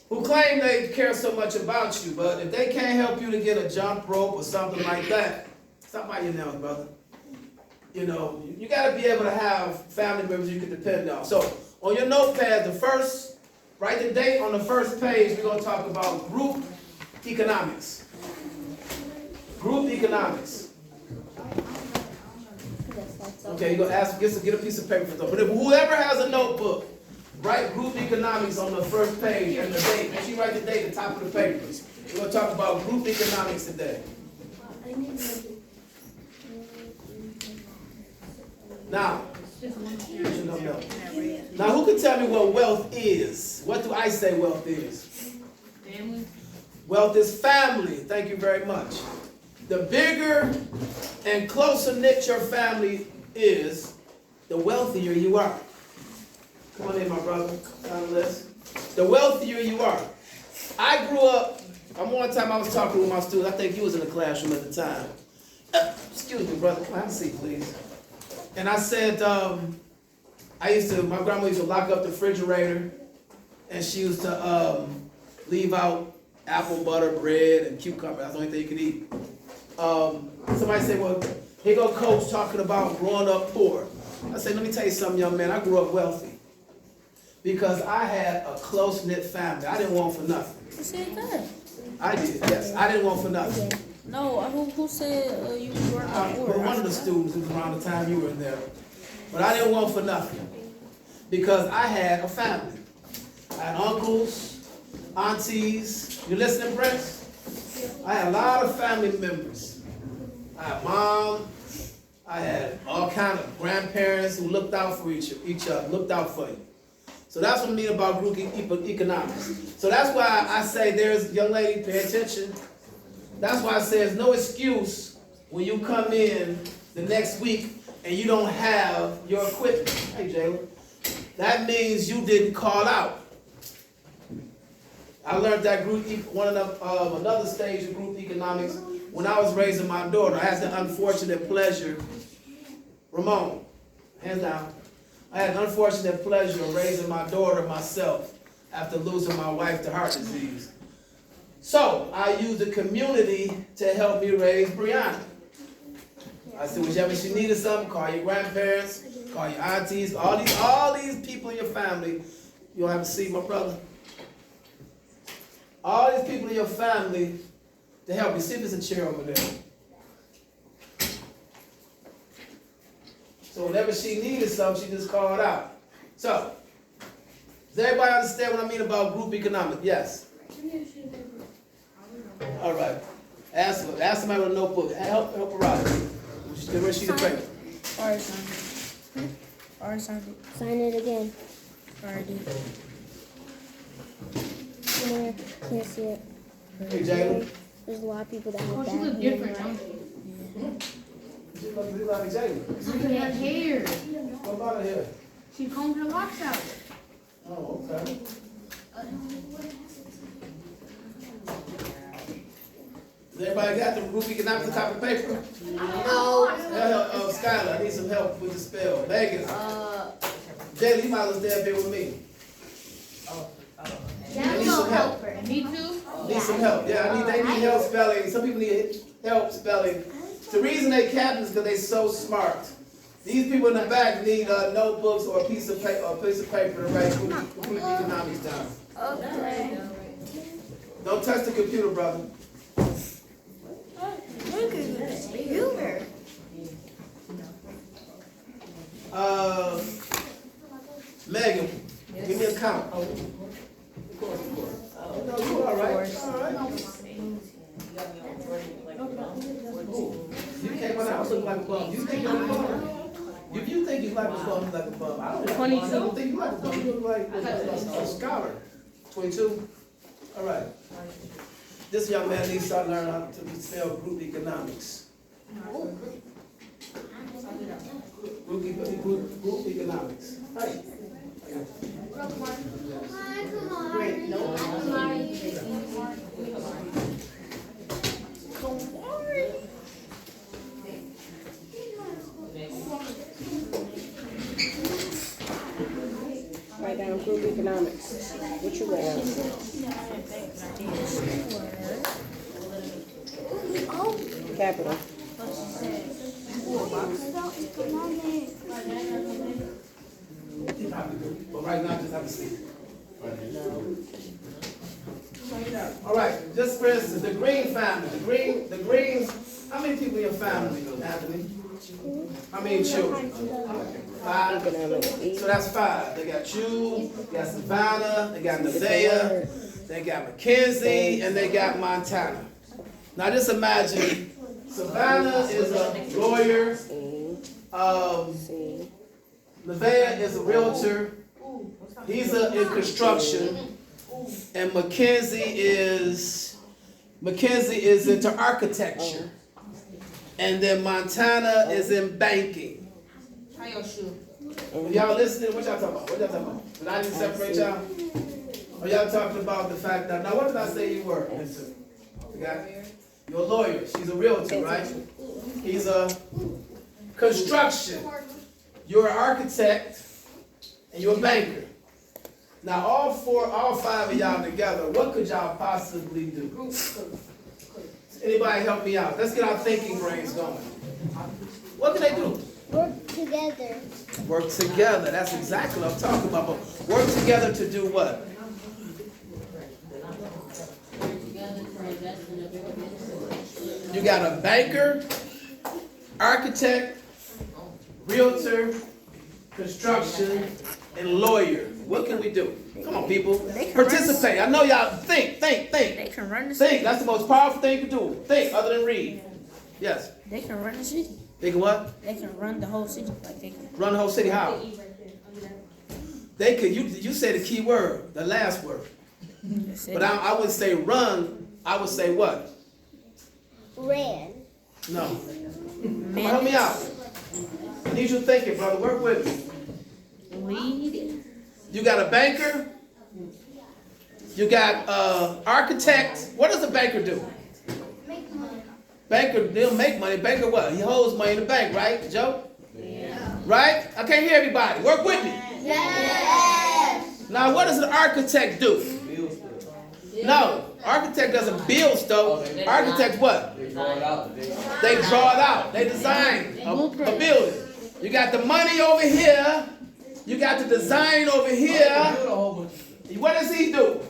who claim they care so much about you, but if they can't help you to get a jump rope or something like that, stop by your nails, brother. You know, you gotta be able to have family members you can depend on. So, on your notepad, write the date on the first page, we're gonna talk about group economics. Group economics. Okay, you're gonna get a piece of paper for them. But if whoever has a notebook, write group economics on the first page and the date. Make sure you write the date at the top of the paper. We're gonna talk about group economics today. Now, who can tell me what wealth is? What do I say wealth is? Family. Wealth is family. Thank you very much. The bigger and closer knit your family is, the wealthier you are. Come on in, my brother. Down the list. The wealthier you are. I grew up, one time I was talking with my student. I think he was in the classroom at the time. Excuse me, brother. Come have a seat, please. And I said, my grandma used to lock up the refrigerator, and she used to leave out apple butter, bread, and cucumber. That's the only thing you could eat. Somebody said, well, here go Coach talking about growing up poor. I said, let me tell you something, young man. I grew up wealthy because I had a close-knit family. I didn't want for nothing. Who said that? I did, yes. I didn't want for nothing. No, who said you were poor? One of the students who was around the time you were in there. But I didn't want for nothing because I had a family. I had uncles, aunties. You listening, Prince? I had a lot of family members. I had mom. I had all kind of grandparents who looked out for each other, looked out for you. So that's what I mean about group economics. So that's why I say there's, young lady, pay attention. That's why I say there's no excuse when you come in the next week and you don't have your equipment. Hey, Jayla. That means you didn't call out. I learned that another stage of group economics when I was raising my daughter. I had the unfortunate pleasure, Ramon, hands down. I had an unfortunate pleasure of raising my daughter myself after losing my wife to heart disease. So I used the community to help me raise Brianna. I said, whichever she needed something, call your grandparents, call your aunties, all these people in your family. You don't have to see my brother. All these people in your family to help you. See if there's a chair over there. So whenever she needed something, she just called out. So, does everybody understand what I mean about group economics? Yes. All right. Ask somebody with a notebook. Help her out. Give her a sheet of paper. Alright, signed it. Alright, signed it. Sign it again. Already. Can't see it. Hey, Jayla. There's a lot of people that have Oh, bad she look hair. different, don't she? She looks like Jayla. Look at her hair. What about her hair? She combed her locks out. Oh, okay. Does everybody got the group economics on top of the paper? No. Skylar, I need some help with the spell. Megan. Jayla, you might as well stay up here with me. I need some help. Me too. Need some help. Yeah, they need help spelling. Some people need help spelling. The reason they captains is because they're so smart. These people in the back need notebooks or a piece of paper to write group economics down. Okay. Don't touch the computer, brother. Look at this computer. Megan, give me a count. Of course. No, you all right. All right. You came out, I was looking like a bum. You think you're a bum? If you think you like a bum, you like a bum. I don't think you like a bum. You look like a scholar. 22? All right. This young man needs to start learning how to spell group economics. Group economics. Hey. Great. Write down group economics. What you got? Capital. But right now, just have to see. All right, just for instance, the Green family. The Greens. How many people in your family, Anthony? How many children? 5. So that's 5. They got you, they got Savannah, they got Nevaeh, they got Mackenzie, and they got Montana. Now just imagine, Savannah is a lawyer, Nevaeh is a realtor, he's in construction, and Mackenzie is into architecture. And then Montana is in banking. Y'all listening? What y'all talking about? What y'all talking about? Did I need to separate y'all? Or y'all talking about the fact that, now what did I say you were? You're a lawyer. She's a realtor, right? He's a construction. You're an architect, and you're a banker. Now all 5 of y'all together, what could y'all possibly do? Anybody help me out? Let's get our thinking brains going. What can they do? Work together. Work together. That's exactly what I'm talking about. But work together to do what? You got a banker, architect, realtor, construction, and lawyer. What can we do? Come on, people. Participate. I know y'all think. They can run the Think. city. That's the most powerful thing you can do. Think other than read. Yes. They can run the city. They can what? They can run the whole city. Like they can. Run the whole city. How? They could. You say the key word, the last word. But I would say run. I would say what? Ran. No. Come on, help me out. I need you thinking, brother. Work with me. Lead. You got a banker. You got architect. What does a banker do? Make money. Banker, they'll make money. Banker what? He holds money in the bank, right, Joe? Yeah. Right? I can't hear everybody. Work with me. Yes. Now, what does an architect do? No, architect doesn't build stuff. Architect what? They draw it out. They design a building. You got the money over here. You got the design over here. What does he do?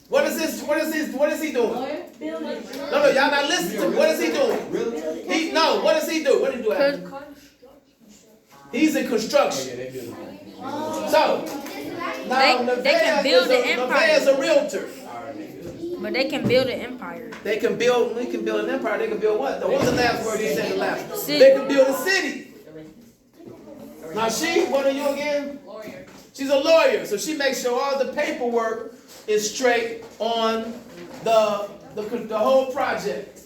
What is he doing? No, y'all not listening to me. What is he doing? What does he do? What did he do? He's in construction. So, now They can build an empire. Nevaeh is a realtor. But they can build an empire. We can build an empire. They can build what? What was the last word you said the last? City. They can build a city. Now what are you again? Lawyer. She's a lawyer, so she makes sure all the paperwork is straight on the whole project.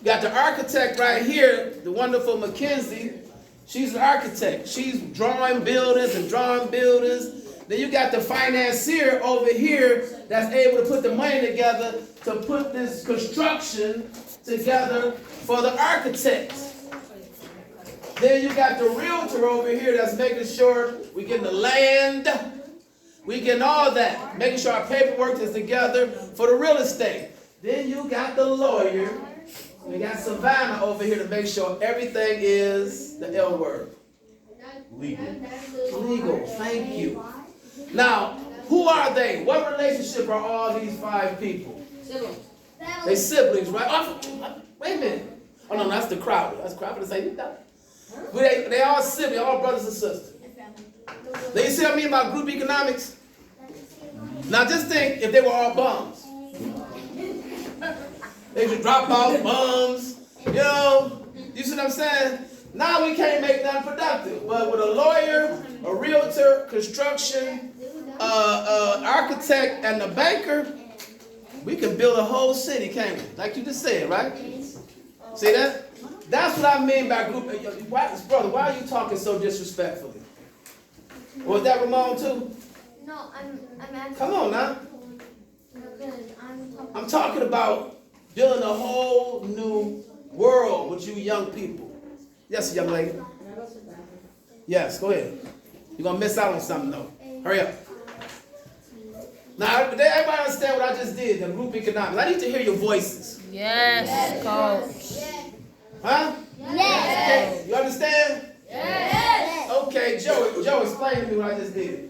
Got the architect right here, the wonderful Mackenzie. She's an architect. She's drawing buildings. Then you got the financier over here that's able to put the money together to put this construction together for the architects. Then you got the realtor over here that's making sure we get the land, we getting all that, making sure our paperwork is together for the real estate. Then you got the lawyer. We got Savannah over here to make sure everything is the L word. Legal. Thank you. Now, who are they? What relationship are all these 5 people? They siblings, right? Oh, wait a minute. Oh no, that's the Crowder. That's Crowder. They all siblings, all brothers and sisters. Now you see what I mean about group economics? Now just think if they were all bums. They should drop out bums, you see what I'm saying? Now we can't make nothing productive. But with a lawyer, a realtor, construction, architect, and a banker, we can build a whole city, can't we? Like you just said, right? See that? That's what I mean by group. Brother, why are you talking so disrespectfully? Was that Ramon too? No, I'm asking. Come on now. I'm I'm talking about building a whole new world with you young people. Yes, young lady. Yes, go ahead. You're going to miss out on something, though. Hurry up. Now, everybody understand what I just did, the group economics. I need to hear your voices. Yes, coach. Huh? Yes. You understand? Yes. Okay, Joe, explain to me what I just did.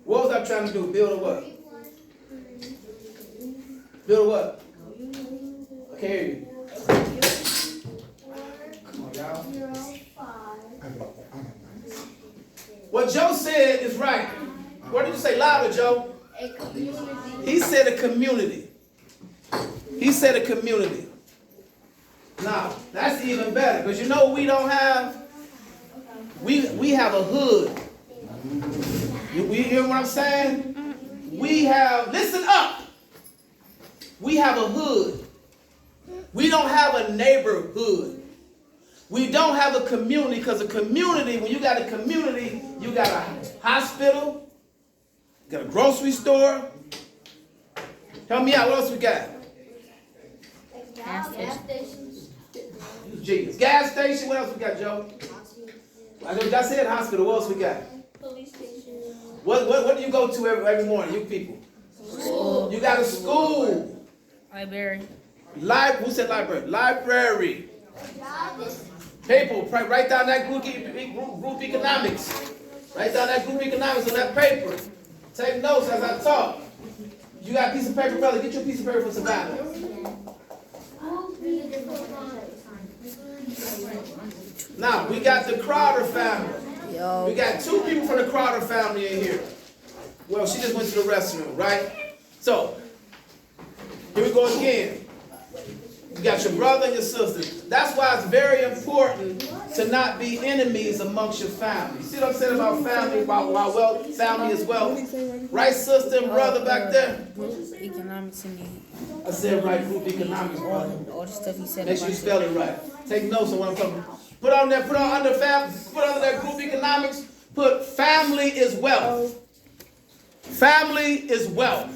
What was I trying to do? Build a what? Build a what? I can't hear you. Come on, y'all. What Joe said is right. What did you say louder, Joe? A community. He said a community. He said a community. Now, that's even better, because you know what we don't have? We have a hood. You hear what I'm saying? We have, listen up. We have a hood. We don't have a neighborhood. We don't have a community, because a community, when you got a community, you got a hospital, you got a grocery store. Help me out, what else we got? Gas stations. Genius. Gas station, what else we got, Joe? I said hospital, what else we got? Police station. What do you go to every morning, you people? School. You got a school. Library. Who said library? Library. People, write down that group economics. Write down that group economics on that paper. Take notes as I talk. You got a piece of paper, brother? Get your piece of paper for Savannah. Now, we got the Crowder family. We got 2 people from the Crowder family in here. Well, she just went to the restroom, right? So, here we go again. You got your brother and your sister. That's why it's very important to not be enemies amongst your family. See what I'm saying about family, about wealth, family as well? Right, sister and brother back there? Group economics in the I said right, group economics, brother. all the stuff he said Make sure you about spell it right. Take notes on what I'm talking about. Put under that group economics, put family is wealth. Family is wealth.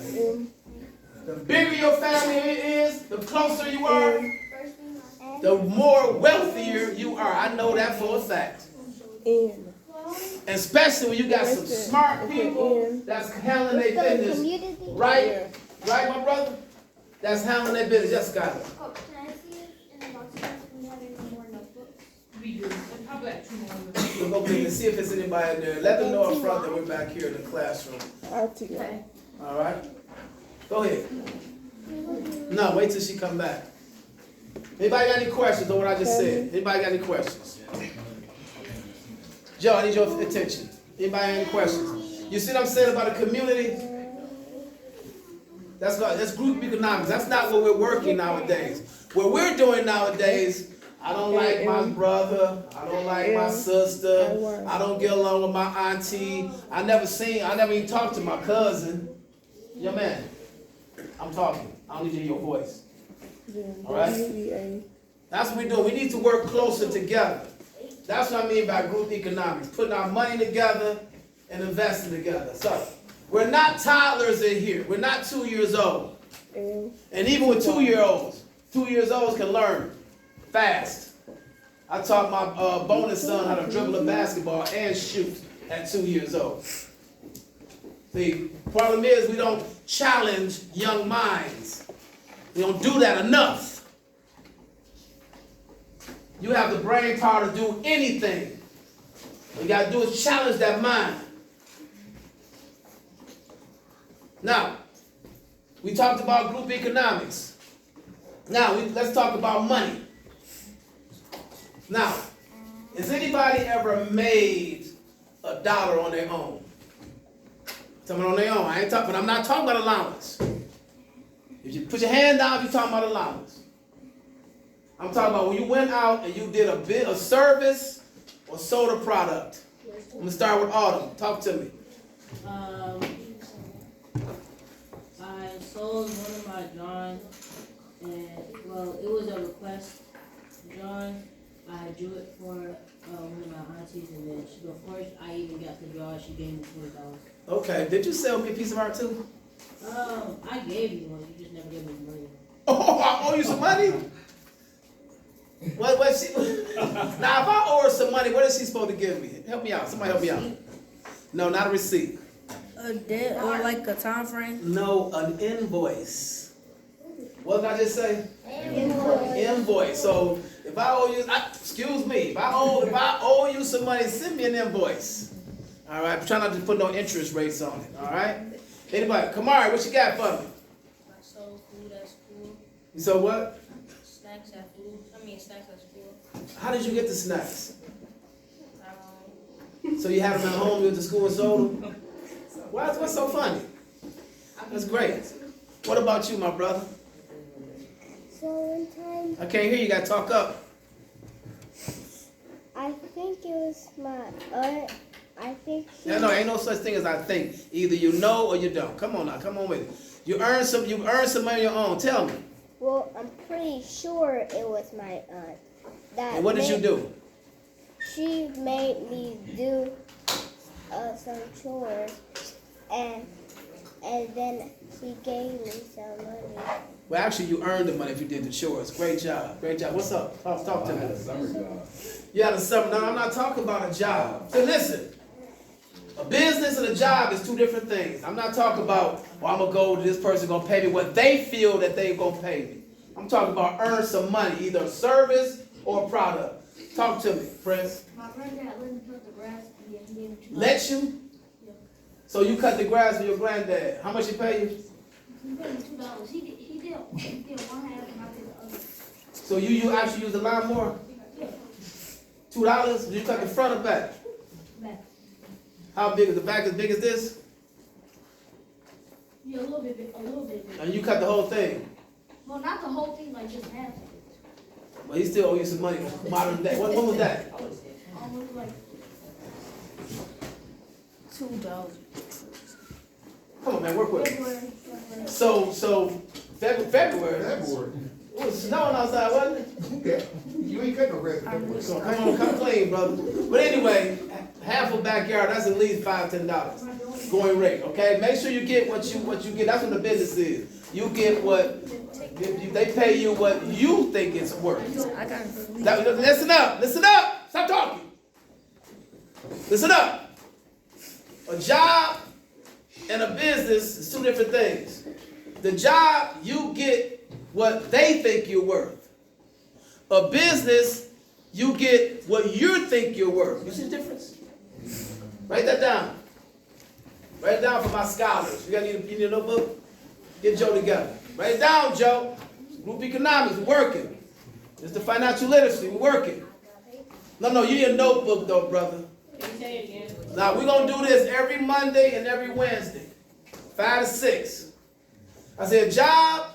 The bigger your family is, the closer you are, the more wealthier you are. I know that for a fact. Especially when you got some smart people that's handling their business. Right? Right, my brother? That's handling their business. Yes, Scott. Oh, can I see if in the box we have any more notebooks? We do. We probably have 2 more. We'll go get and see if there's anybody in there. Let them know up front that we're back here in the classroom. Okay. All right? Go ahead. No, wait till she come back. Anybody got any questions on what I just said? Anybody got any questions? Joe, I need your attention. Anybody got any questions? You see what I'm saying about a community? That's group economics. That's not what we're working nowadays. What we're doing nowadays, I don't like my brother. I don't like my sister. I don't get along with my auntie. I never even talked to my cousin. Yo, man, I'm talking. I don't need to hear your voice. All right? That's what we do. We need to work closer together. That's what I mean by group economics. Putting our money together and investing together. So, we're not toddlers in here. We're not 2 years old. And even with 2-year-olds, 2-year-olds can learn fast. I taught my bonus son how to dribble a basketball and shoot at 2 years old. The problem is we don't challenge young minds. We don't do that enough. You have the brain power to do anything. What you got to do is challenge that mind. Now, we talked about group economics. Now, let's talk about money. Now, has anybody ever made $1 on their own? Someone on their own. But I'm not talking about allowance. If you put your hand down, you're talking about allowance. I'm talking about when you went out and you did a service or sold a product. I'm gonna start with Autumn. Talk to me. I sold one of my Johns, and well, it was a request John. I drew it for one of my aunties, and then before I even got the draw, she gave me $20. Okay. Did you sell me a piece of art too? I gave you one. You just never gave me the money. Oh, I owe you some money? What she? Now, if I owe her some money, what is she supposed to give me? Help me out. Somebody help me out. No, not a receipt. A debt or like a time frame? No, an invoice. What did I just say? Invoice. Invoice. So if I owe you, excuse me, if I owe you some money, send me an invoice. All right. Try not to put no interest rates on it. All right. Anybody? Kamari, what you got for me? I sold food at school. You saw what? Snacks at snacks at school. How did you get the snacks? Um, So you have them at home, you went to school and sold them? What's so funny? That's great. What about you, my brother? So one time, I can't hear you. Gotta talk up. I think it was my aunt. I think she. Yeah, no, ain't no such thing as I think. Either you know or you don't. Come on now, come on with it. You earn some money on your own. Tell me. Well, I'm pretty sure it was my aunt. And what did you do? She made me do some chores, and then she gave me some money. Well, actually, you earned the money if you did the chores. Great job. Great job. What's up? Talk to me. You had a summer. No, I'm not talking about a job. So listen. A business and a job is two different things. I'm not talking about, well, I'm going to go to this person going to pay me what they feel that they're going to pay me. I'm talking about earn some money, either a service or a product. Talk to me, Prince. My granddad let me cut the grass and then he gave me $2. Let you? Yeah. So you cut the grass for your granddad. How much he pay you? He paid me $2. He did one half and I did the other. So you actually use the lawnmower? Yeah. $2? Did you cut the front or back? Back. How big is the back? As big as this? Yeah, a little bit big. And you cut the whole thing? Well, not the whole thing, like just half of it. Well, he still owe you some money. Modern day. When was that? Almost like $2. Come on, man, work with it. February. So February. February. It was snowing outside, wasn't it? Okay. You ain't cut no grass in February. So come on, come clean, brother. But anyway, half a backyard, that's at least $5-10 going rate. Okay, make sure you get what you get. That's what the business is. You get what they pay you what you think it's worth. I got it. Listen up. Stop talking. Listen up. A job and a business is two different things. The job, you get what they think you're worth. A business, you get what you think you're worth. You see the difference? Write that down. Write it down for my scholars. You need a notebook? Get Joe together. Write it down, Joe. Group economics, we're working. It's the financial literacy, we're working. No, you need a notebook though, brother. Can you say it again? Now, we're going to do this every Monday and every Wednesday, 5 to 6. I said, job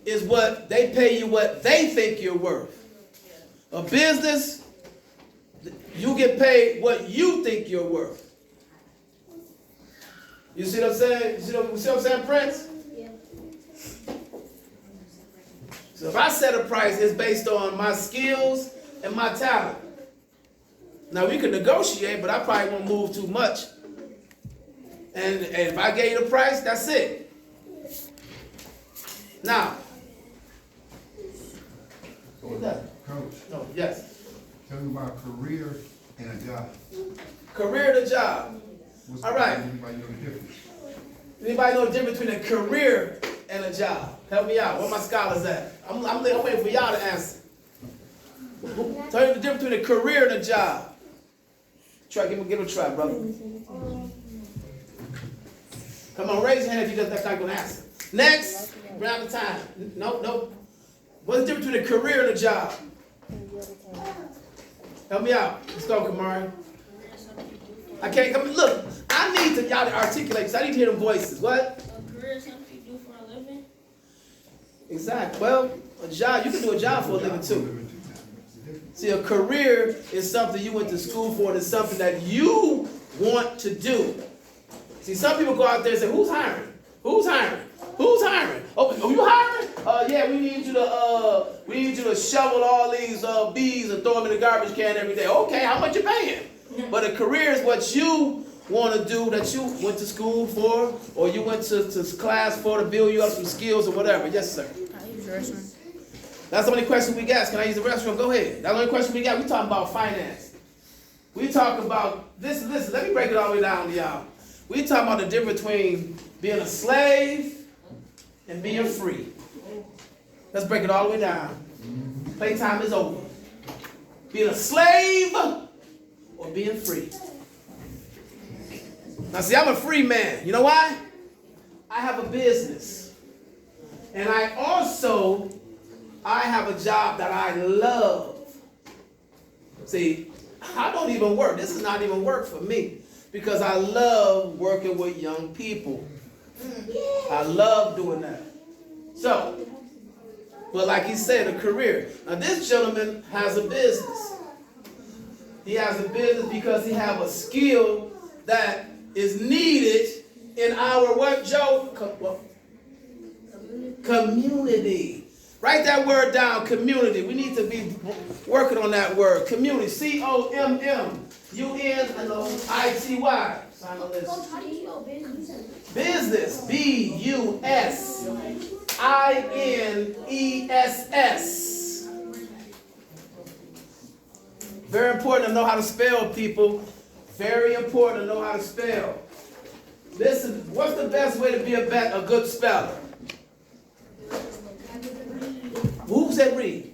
is what they pay you what they think you're worth. A business, you get paid what you think you're worth. You see what I'm saying? You see what I'm saying, Prince? Yeah. So if I set a price, it's based on my skills and my talent. Now we can negotiate, but I probably won't move too much. And if I gave you the price, that's it. Now, what's that? Coach, No, yes. tell me about career and a job. Career to job. What's All right. Anybody know the difference? Anybody know the difference between a career and a job? Help me out. Where my scholars at? I'm waiting for y'all to answer. Tell me the difference between a career and a job. Try, give it a try, brother. Come on, raise your hand if that's not going to answer. Next, round the time. Nope. What's the difference between a career and a job? Help me out. Let's go, Kamari. I can't come. Look, I need to y'all to articulate. So I need to hear the voices. What? A career is something you do for a living? Exactly. Well, a job. You can do a job for a living too. See, a career is something you went to school for, and it's something that you want to do. See, some people go out there and say, "Who's hiring? Who's hiring? Who's hiring? Oh, you hiring? Yeah, we need you to shovel all these bees and throw them in the garbage can every day. Okay, how much you paying? But a career is what you want to do, that you went to school for, or you went to class for, to build you up some skills or whatever. Yes, sir. I use the restroom. That's the only question we got. Can I use the restroom? Go ahead. That's the only question we got. We talking about finance. We talk about this. Listen, let me break it all the way down to y'all. We talking about the difference between being a slave and being free. Let's break it all the way down. Playtime is over. Being a slave or being free. Now see, I'm a free man. You know why? I have a business. And I have a job that I love. See, I don't even work. This is not even work for me because I love working with young people. I love doing that. So, but like he said, a career. Now this gentleman has a business. He has a business because he has a skill that is needed in our what, Joe? Community. Write that word down, community. We need to be working on that word, community. C-O-M-M-U-N-I-T-Y. Sign the list. Coach, how do you spell business? Business. B-U-S-I-N-E-S-S. Very important to know how to spell, people. Very important to know how to spell. Listen, what's the best way to be a good speller? Who said read?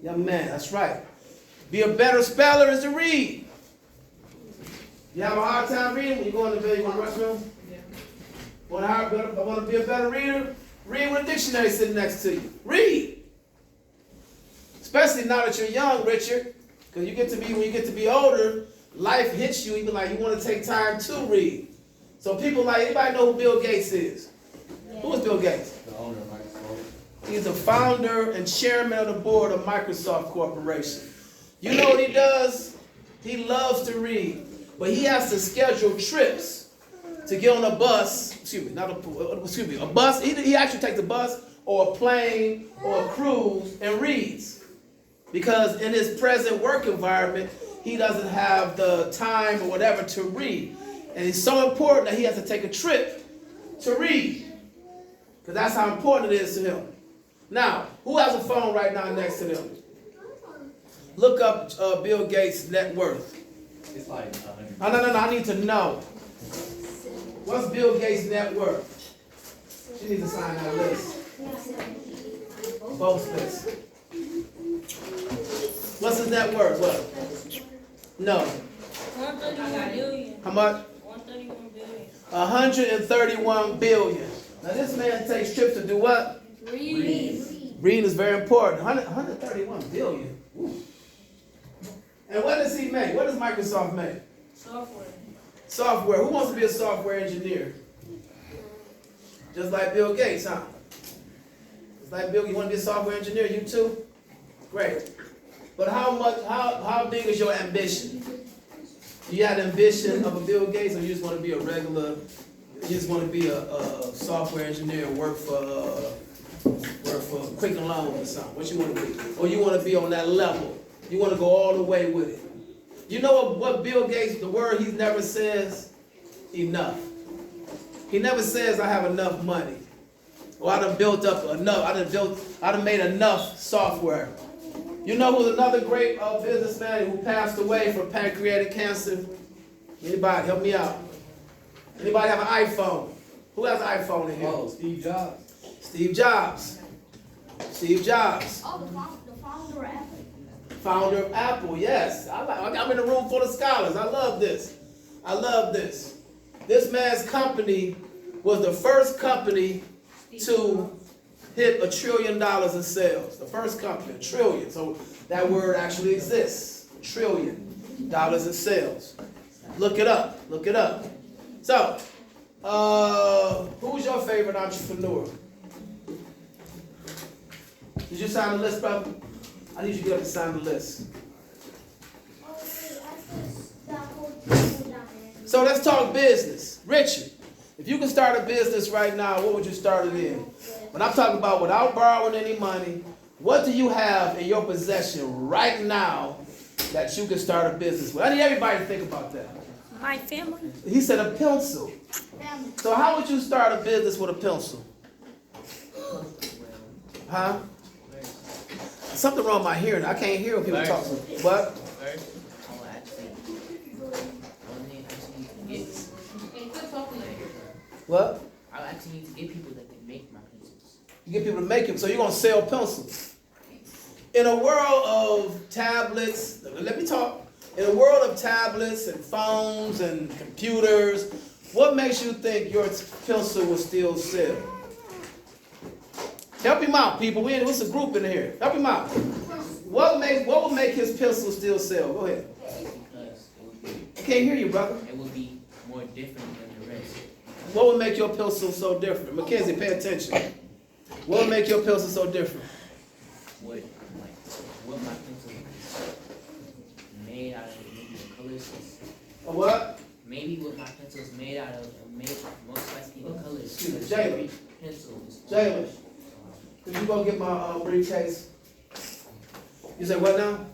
Young man, that's right. Be a better speller is to read. You have a hard time reading when you go in the bed, you want to rush room? Want to be a better reader? Read with a dictionary sitting next to you. Read. Especially now that you're young, Richard. Because when you get to be older, life hits you, even like you want to take time to read. So people like, anybody know who Bill Gates is? Who is Bill Gates? The owner of Microsoft. He's the founder and chairman of the board of Microsoft Corporation. You know what he does? He loves to read, but he has to schedule trips to get on a bus. A bus. He actually takes a bus or a plane or a cruise and reads, because in his present work environment, he doesn't have the time or whatever to read, and it's so important that he has to take a trip to read, because that's how important it is to him. Now, who has a phone right now next to them? Look up Bill Gates' net worth. It's like No, I need to know. What's Bill Gates' net worth? She needs to sign that list. Both lists. What's his net worth? What? No. 131 billion. How much? 131 billion. 131 billion. Now this man takes trips to do what? Read. Reading is very important. 131 billion. Ooh. And what does he make? What does Microsoft make? Software. Software. Who wants to be a software engineer? Just like Bill Gates, huh? Just like Bill, you want to be a software engineer? You too? Great. But how big is your ambition? Do you have the ambition of a Bill Gates, or you just want to be a regular, you just want to be a software engineer and work for Quicken Loans or something? What you want to be? Or you want to be on that level? You want to go all the way with it? You know what Bill Gates, the word he never says? Enough. He never says, I have enough money. Or I done built up enough, I done made enough software. You know who's another great businessman who passed away from pancreatic cancer? Anybody, help me out. Anybody have an iPhone? Who has an iPhone in here? oh, Steve Jobs. Steve Jobs. Steve Jobs. Oh, the founder of Apple. Founder of Apple, yes. I'm in a room full of scholars. I love this. I love this. This man's company was the first company to hit $1 trillion in sales. The first company, $1 trillion. So that word actually exists. $1 trillion in sales. Look it up. Look it up. So, who's your favorite entrepreneur? Did you sign the list, brother? I need you to get up and sign the list. So let's talk business. Richard, if you could start a business right now, what would you start it in? When I'm talking about without borrowing any money, what do you have in your possession right now that you can start a business with? I need everybody to think about that. My family. He said a pencil. So how would you start a business with a pencil? Huh? Something wrong with my hearing. I can't hear when people talk. What? What? I actually need to get people that can make my pencils. You get people to make them, so you're gonna sell pencils. In a world of tablets, let me talk. In a world of tablets and phones and computers, what makes you think your pencil will still sell? Help him out, people. What's a group in here? Help him out. What will make his pencil still sell? Go ahead. Because I can't hear you, brother. it will be more different than the rest. What would make your pencil so different? Mackenzie, pay attention. What would make your pencil so different? What my pencil is made out of, maybe the colors. A what? Maybe what my pencil is made out of, most likely the colors. Excuse me, because Jalen. every pencil is. Jalen, could you go get my briefcase? You say what now?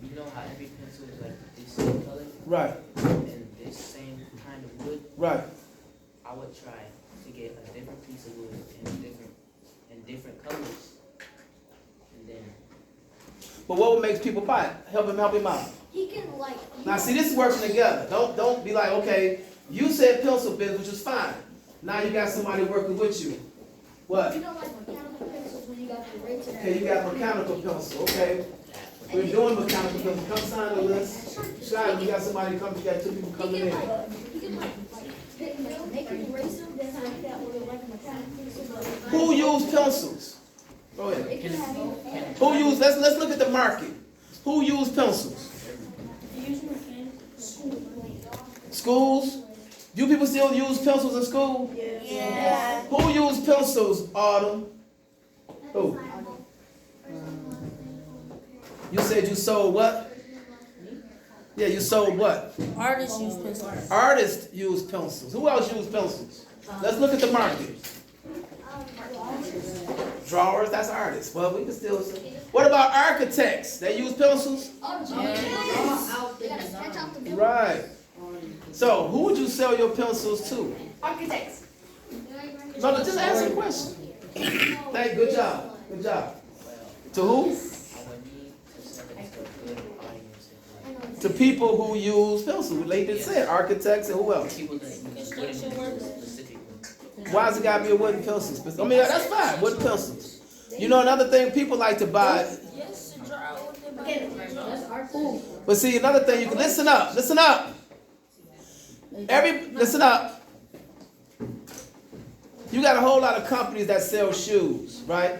You know how every pencil is like this same color Right, and this same kind of wood? right. I would try to get a different piece of wood and different colors. And then But what would make people buy it? Help him out. He can like. Now see, this is working together. Don't be like, okay, you said pencil business, which is fine. Now you got somebody working with you. What? You know, like mechanical pencils when you got the eraser. Okay, you got mechanical pencil, okay. We're doing mechanical pencil. Come sign the list. Sign, we got somebody come, you got two people He coming can in. he can make an eraser that's like that with like a mechanical pencil. But Who used pencils? Go ahead. it can have. Who used, let's look at the market. Who used pencils? Schools? Do people still use pencils in school? Yeah. Who used pencils, Autumn? Who? You said you sold what? Yeah, you sold what? Artists use pencils. Artists use pencils. Who else used pencils? Let's look at the market. Drawers, that's artists. Well, we can still. What about architects? They use pencils? They gotta sketch out the building. Right. So, who would you sell your pencils to? Architects. No, just answer the question. Good job. Good job. To who? I would need to sell it to a good audience. To people who use pencils. They just said architects and who else? People that use wooden specifically. Why does it gotta be a wooden pencil? I mean, that's fine, wooden pencils. You know, another thing people like to buy. But see, another thing, you can listen up. Listen up. Listen up. You got a whole lot of companies that sell shoes, right?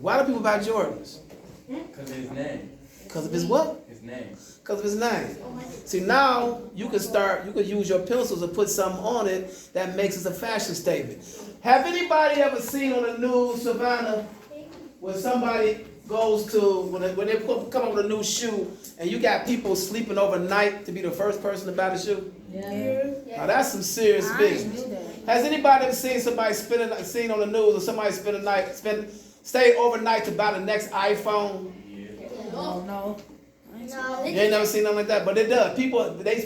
Why do people buy Jordans? Because of his name. Because of his what? His name. Because of his name. See, now you could use your pencils and put something on it that makes it a fashion statement. Have anybody ever seen on the news, Savannah, when somebody goes to, when they come up with a new shoe and you got people sleeping overnight to be the first person to buy the shoe? Yeah. Now that's some serious business. Has anybody ever seen somebody seen on the news or somebody stay overnight to buy the next iPhone? Oh, no. No, You ain't never seen nothing like that, but it does. People, they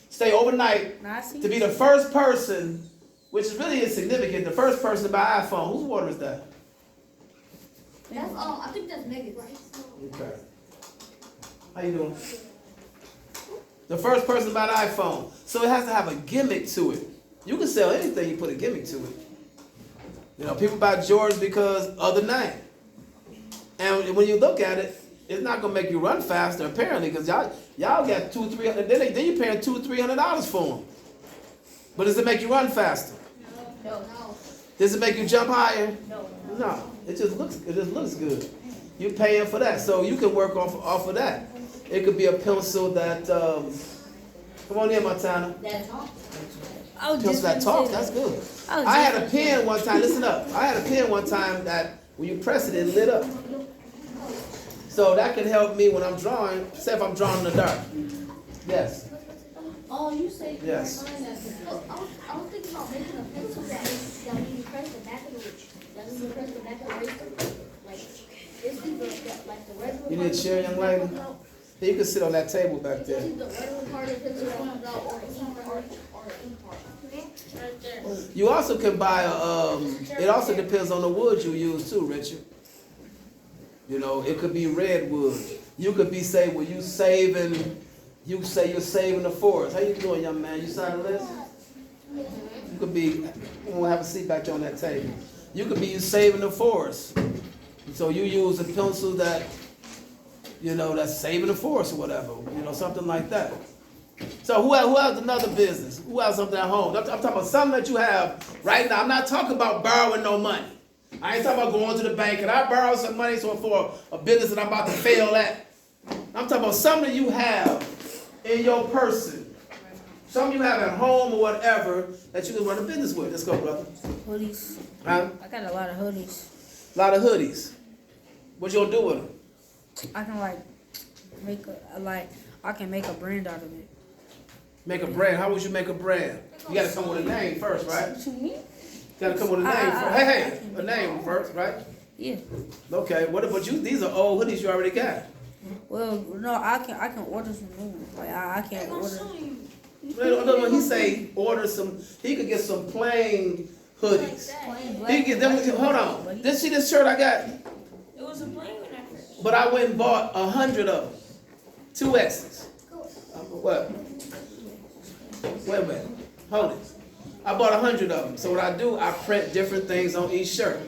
stay overnight to be the first person, which is really insignificant, the first person to buy an iPhone. Whose water is that? That's I think that's Megan. Okay. How you doing? The first person to buy an iPhone. So it has to have a gimmick to it. You can sell anything you put a gimmick to it. You know, people buy Jordans because of the name. And when you look at it, it's not gonna make you run faster apparently, because y'all got $200-300. Then you're paying $200-300 for them. But does it make you run faster? No. Does it make you jump higher? No. It just looks good. You're paying for that, so you can work off of that. It could be a pencil that come on in, Montana. Pencil that talks. That's good. I had a pen one time. Listen up. I had a pen one time that when you press it, it lit up. So that can help me when I'm drawing. Say if I'm drawing in the dark. Yes. Oh, you say. Yes. I was thinking about making a pencil that when you press the back of the eraser, like it's either like the regular. You need a chair, young lady? Yeah, you can sit on that table back It's there. either the regular part of the pencil that comes out or the ink part or the ink part. Right there. You also can buy it also depends on the wood you use too, Richard. You know, it could be redwood. You could be you say you're saving the forest. How you doing, young man? You signed the list? You could be, we'll have a seat back there on that table. You could be saving the forest. So you use a pencil that, that's saving the forest or whatever, something like that. So who has another business? Who has something at home? I'm talking about something that you have right now. I'm not talking about borrowing no money. I ain't talking about going to the bank. Can I borrow some money for a business that I'm about to fail at? I'm talking about something you have in your person. Something you have at home or whatever that you can run a business with. Let's go, brother. Hoodies. Huh? I got a lot of hoodies. A lot of hoodies. What you gonna do with them? I can I can make a brand out of it. Make a brand. How would you make a brand? You gotta come with a name first, right? To me? Gotta come with a name first. Hey, a name first, right? Yeah. Okay. But these are old hoodies you already got. Well, no, I can order some new ones. Like I can't order. No, he say order some. He could get some plain hoodies. Plain He black. could get them. Hold on. Did see this shirt I got? It was a plain one at first. But I went and bought 100 of them. 2 X's. What? Wait a minute. Hold it. I bought 100 of them. So what I do, I print different things on each shirt.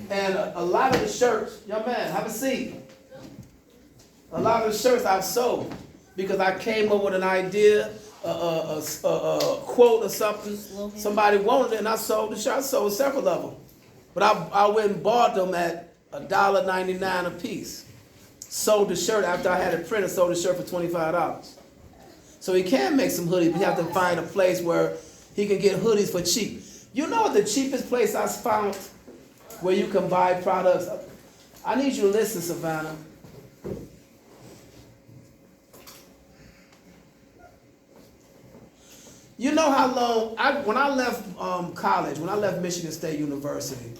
And a lot of the shirts, young man, have a seat. A lot of the shirts I've sold because I came up with an idea, a quote or something. Somebody wanted it and I sold the shirt. I sold several of them. But I went and bought them at $1.99 a piece. Sold the shirt after I had it printed, sold the shirt for $25. So he can make some hoodies, but you have to find a place where he can get hoodies for cheap. You know what the cheapest place I found where you can buy products? I need you to listen, Savannah. You know how long, when I left college, when I left Michigan State University,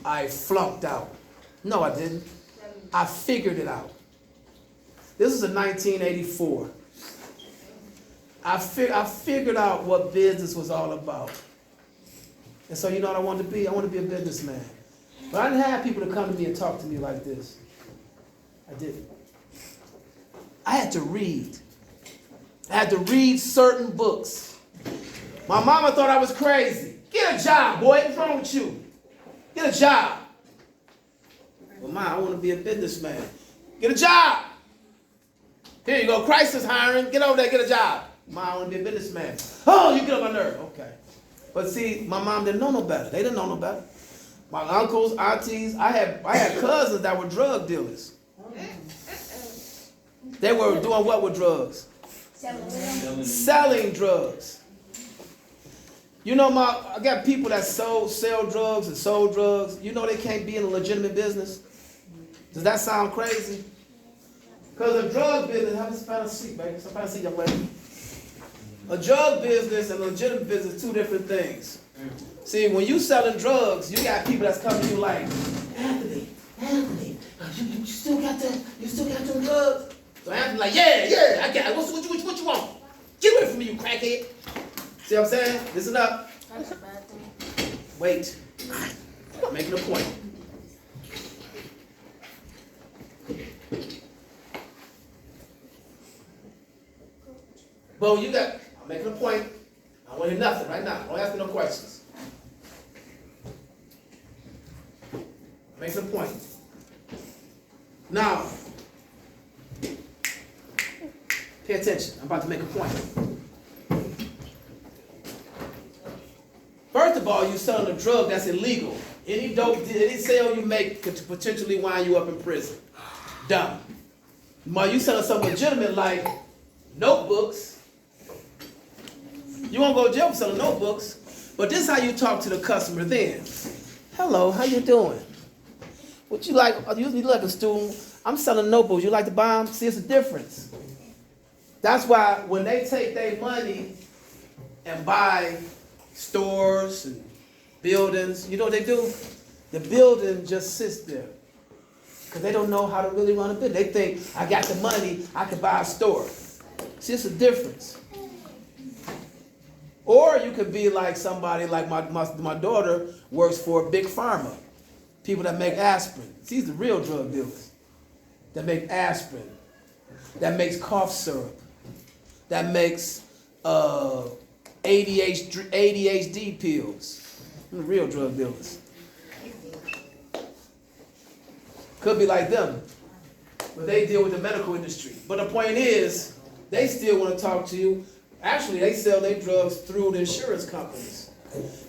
I flunked out. No, I didn't. I figured it out. This was in 1984. I figured out what business was all about. And so you know what I wanted to be? I wanted to be a businessman. But I didn't have people to come to me and talk to me like this. I didn't. I had to read. I had to read certain books. My mama thought I was crazy. Get a job, boy. What's wrong with you? Get a job. Well, Ma, I want to be a businessman. Get a job. Here you go. Christ is hiring. Get over there. Get a job. Ma, I want to be a businessman. Oh, you get on my nerve. Okay. But see, my mom didn't know no better. They didn't know no better. My uncles, aunties, I had cousins that were drug dealers. They were doing what with drugs? Selling drugs. You know, I got people that sell drugs and sold drugs. You know they can't be in a legitimate business. Does that sound crazy? Because a drug business, have a find a seat, baby. Somebody see young lady. A drug business and a legitimate business, 2 different things. See, when you selling drugs, you got people that's coming to you like, Anthony, you still got them drugs? So Anthony's like, yeah, I got it. What you want? Get away from me, you crackhead. See what I'm saying? Listen up. That's a bad thing. Wait. I'm making a point. Well, I'm making a point. I don't want to hear nothing right now. Don't ask me no questions. I'm making a point. Now, pay attention. I'm about to make a point. First of all, you're selling a drug that's illegal. Any sale you make could potentially wind you up in prison. Dumb. While you selling something legitimate like notebooks, you won't go to jail for selling notebooks. But this is how you talk to the customer then. Hello, how you doing? What you like? You like a student. I'm selling notebooks. You like to buy them? See, it's a difference. That's why when they take their money and buy stores and buildings, you know what they do? The building just sits there because they don't know how to really run a business. They think, I got the money, I can buy a store. See, it's a difference. Or you could be like somebody like my daughter works for Big Pharma, people that make aspirin. These are the real drug dealers that make aspirin, that makes cough syrup, that makes ACE ADHD pills. Them the real drug dealers. Could be like them, but they deal with the medical industry. But the point is, they still want to talk to you. Actually, they sell their drugs through the insurance companies.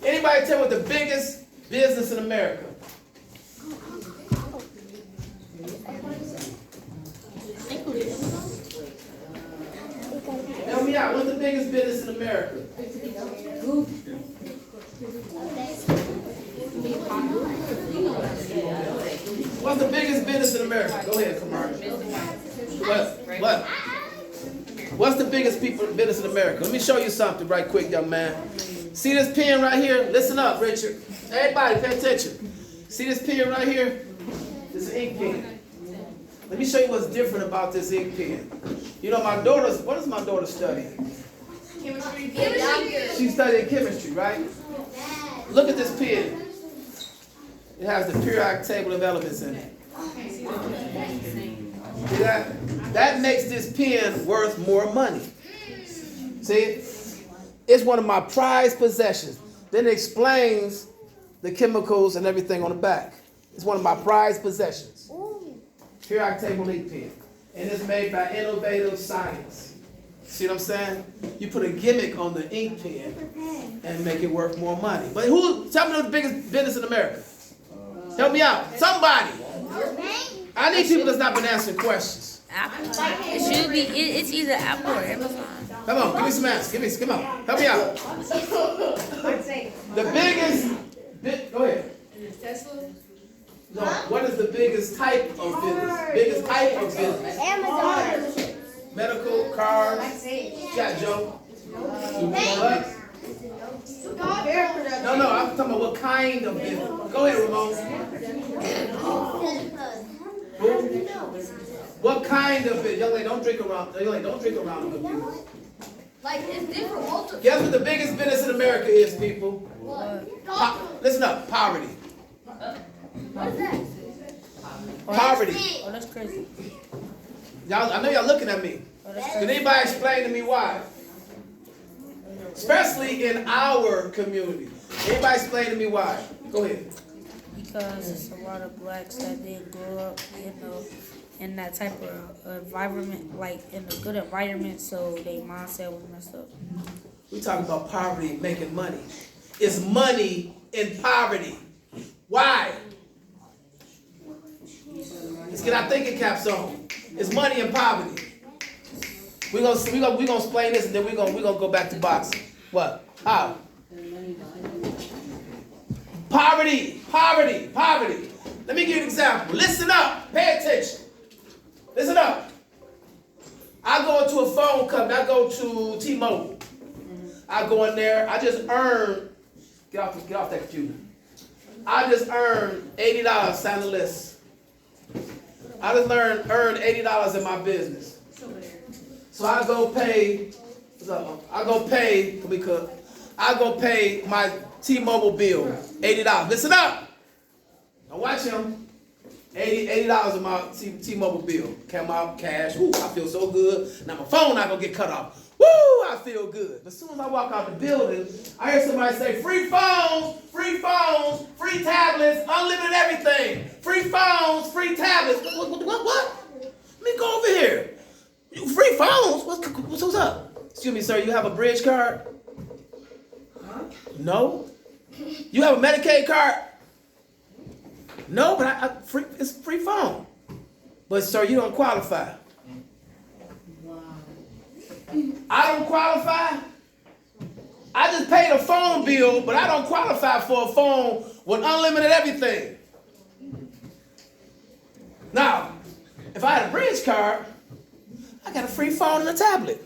Anybody tell me what the biggest business in America? Help me out. What's the biggest business in America? What's the biggest business in America? Go ahead, Kamar. What? What's the biggest business in America? Let me show you something right quick, young man. See this pen right here? Listen up, Richard. Everybody, pay attention. See this pen right here? This is an ink pen. Let me show you what's different about this ink pen. You know, what does my daughter study? Chemistry. She's studying chemistry, right? Look at this pen. It has the periodic table of elements in it. See that? That makes this pen worth more money. See? It's one of my prized possessions. Then it explains the chemicals and everything on the back. It's one of my prized possessions. Periodic table ink pen. And it's made by Innovative Science. See what I'm saying? You put a gimmick on the ink pen and make it worth more money. But tell me what's the biggest business in America? Help me out. Somebody. I need people that's not been answering questions. Apple. It should be. It's either Apple or Amazon. Come on, give me some answers. Come on. Help me out. The biggest. Go ahead. Tesla. No, what is the biggest type of business? Biggest type of business? Amazon. Medical, cars. Yeah, Joe. What? No, I'm talking about what kind of business. Go ahead, Ramon. Who? What kind of business? Young lady, don't drink around the computer. Like, it's different multiple. Guess what the biggest business in America is, people? Listen up, poverty. What is that? Poverty. Oh, that's crazy. Y'all, I know y'all looking at me. Oh, that's Can crazy. anybody explain to me why? Especially in our community. Anybody explain to me why? Go ahead. Because it's a lot of blacks that didn't grow up, in that type of environment, like in a good environment, so their mindset was messed up. We talking about poverty making money. It's money in poverty. Why? Let's get our thinking caps on. It's money in poverty. We're gonna explain this, and then we're gonna go back to boxing. What? How? Poverty. Let me give you an example. Listen up. Pay attention. Listen up. I go into a phone company. I go to T-Mobile. I go in there. I just earned. Get off that computer. I just earned $80. Sign the list. I just earned $80 in my business. So I go pay. I go pay my T-Mobile bill. $80. Listen up. Now watch him. $80 in my T-Mobile bill. Came out cash. Woo, I feel so good. Now my phone not gonna get cut off. Woo, I feel good. But as soon as I walk out the building, I hear somebody say, free phones, free tablets, unlimited everything. Free phones, free tablets. What? Let me go over here. Free phones? What's up? Excuse me, sir, you have a bridge card? No? You have a Medicaid card? No, but it's free phone. But sir, you don't qualify. I don't qualify. I just paid a phone bill, but I don't qualify for a phone with unlimited everything. Now, if I had a bridge card, I got a free phone and a tablet.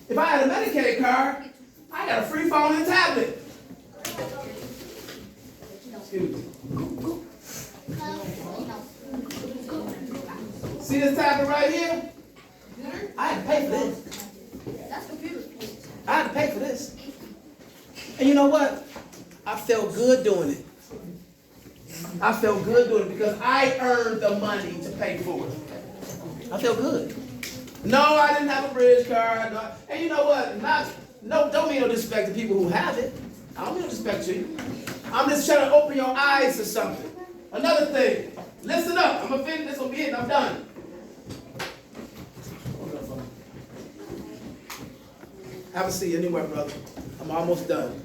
If I had a Medicaid card, I got a free phone and a tablet. Excuse me. See this tablet right here? I had to pay for this. That's computer. I had to pay for this. And you know what? I felt good doing it. I felt good doing it because I earned the money to pay for it. I felt good. No, I didn't have a bridge card. No. And you know what? No, don't mean no disrespect to people who have it. I don't mean no disrespect to you. I'm just trying to open your eyes to something. Another thing, listen up. I'm gonna finish. This will be it, and I'm done. Have a seat anywhere, brother. I'm almost done.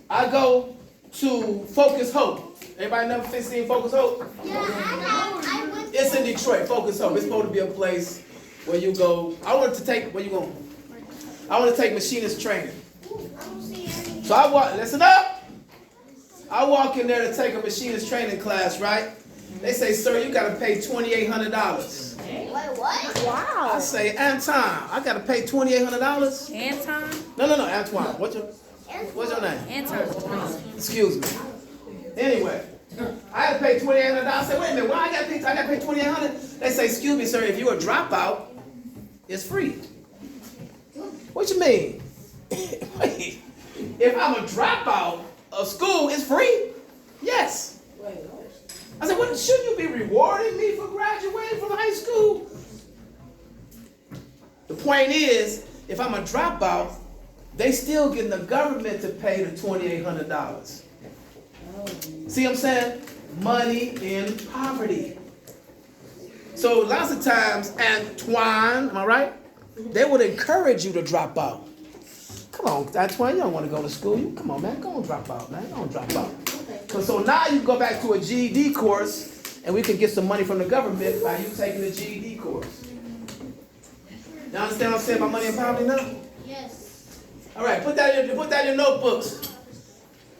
I go to Focus Hope. Everybody never seen Focus Hope? Yeah, I went. It's in Detroit. Focus Hope. It's supposed to be a place where you go. I want to take. Where you going? I want to take machinist training. So I walk. Listen up. I walk in there to take a machinist training class, right? They say, sir, you got to pay $2,800. Wait, what? Wow. I say, Anton, I got to pay $2,800. Anton? No, Antoine. What's your name? Anton. Excuse me. Anyway, I had to pay $2,800. I said, wait a minute, why I got to pay $2,800? They say, excuse me, sir, if you're a dropout, it's free. What you mean? Wait, if I'm a dropout of school, it's free? Yes. I said, what, shouldn't you be rewarding me for graduating from high school? The point is, if I'm a dropout, they still getting the government to pay the $2,800. See what I'm saying? Money in poverty. So lots of times, Antoine, am I right? They would encourage you to drop out. Come on, Antoine, you don't want to go to school. Come on, man, go and drop out, man. Go and drop out. So now you go back to a GED course, and we can get some money from the government by you taking the GED course. You understand what I'm saying about money and poverty now? Yes. All right, put that in your notebooks.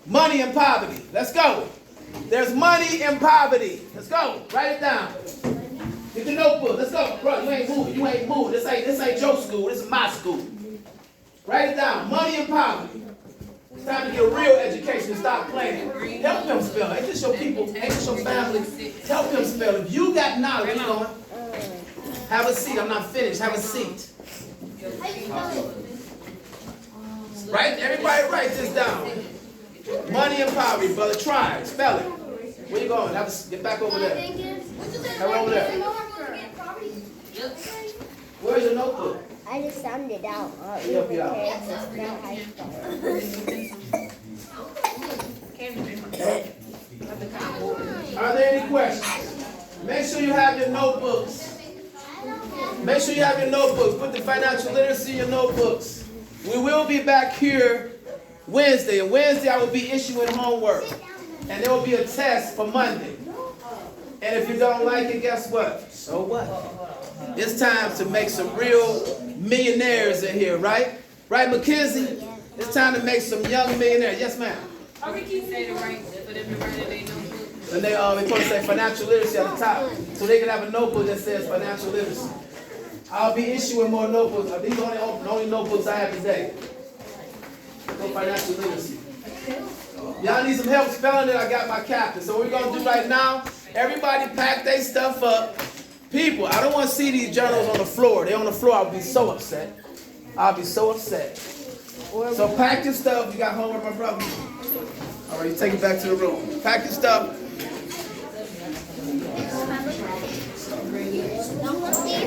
Money and poverty. Let's go. There's money and poverty. Let's go. Write it down. Get the notebook. Let's go. Bro, you ain't moving. You ain't moving. This ain't your school. This is my school. Write it down. Money and poverty. It's time to get a real education and stop playing. Help them spell. Ain't this your people? Ain't this your family? Help them spell. If you got knowledge, you going. Have a seat. I'm not finished. Have a seat. Right? Everybody write this down. Money and poverty, brother. Try it. Spell it. Where you going? Get back over there. Come over there. Where's your notebook? I just found it out. Help you out. Are there any questions? Make sure you have your notebooks. Make sure you have your notebooks. Put the financial literacy in your notebooks. We will be back here Wednesday. And Wednesday I will be issuing homework. And there will be a test for Monday. And if you don't like it, guess what? So what? It's time to make some real millionaires in here, right? Right, Mackenzie? It's time to make some young millionaires. Yes, ma'am. How can you say the right for them to write in their notebook? And they supposed to say financial literacy at the top. So they can have a notebook that says financial literacy. I'll be issuing more notebooks. These are the only notebooks I have today. No financial literacy. Y'all need some help spelling it? I got my captain. So what we're going to do right now, everybody pack their stuff up. People, I don't want to see these journals on the floor. They're on the floor. I'll be so upset. I'll be so upset. So pack your stuff. You got homework, my brother. All right, you take it back to the room. Pack your stuff.